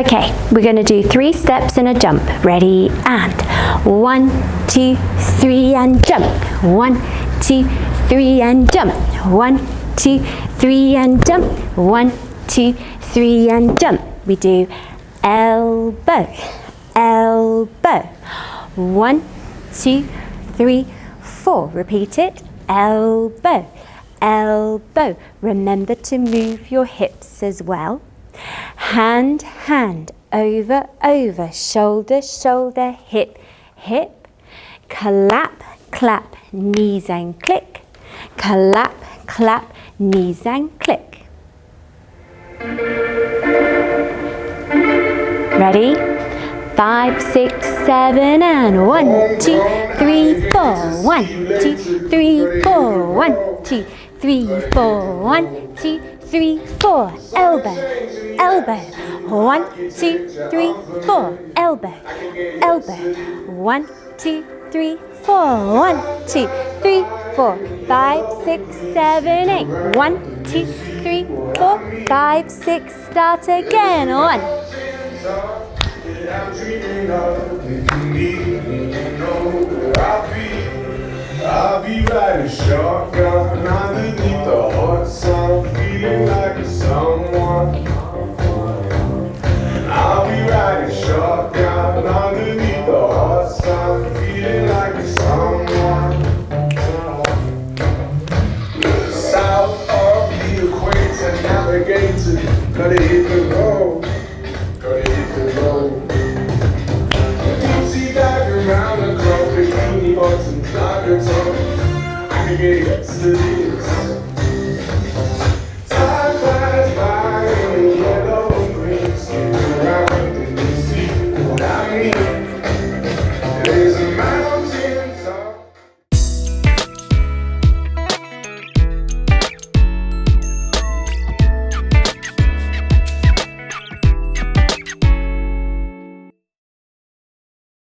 Okay, we're going to do 3 steps and a jump. Ready, and 1, 2, 3 and jump. 1, 2, 3 and jump. 1, 2, 3 and jump. 1, 2, 3 and jump. We do elbow, elbow. 1, 2, 3, 4. Repeat it. Elbow, elbow. Remember to move your hips as well. Hand, hand, over, over, shoulder, shoulder, hip, hip. Clap, clap, knees and click. Clap, clap, knees and click. Ready? 5, 6, 7 and 1, 2, 3, 4. 1, 2, 3, 4. 1, 2, 3, 4. 1, 2, 3, 4. Elbow, elbow. 1, 2, 3, 4. Elbow, elbow. 1, 2, 3, 4. 1, 2, 3, 4. 5, 6, 7, 8. 1, 2, 3, 4. 5, 6. Start again. 1. I'm dreaming of, if you need me, you know where I'll be riding shotgun underneath the hot sun, feeling like someone. I'll be riding shotgun underneath the hot sun, feeling like someone. South of the equator, navigator, gotta hit the road, gotta hit the road. Around the clock, bikini bottoms, lager tops. I can get used to this.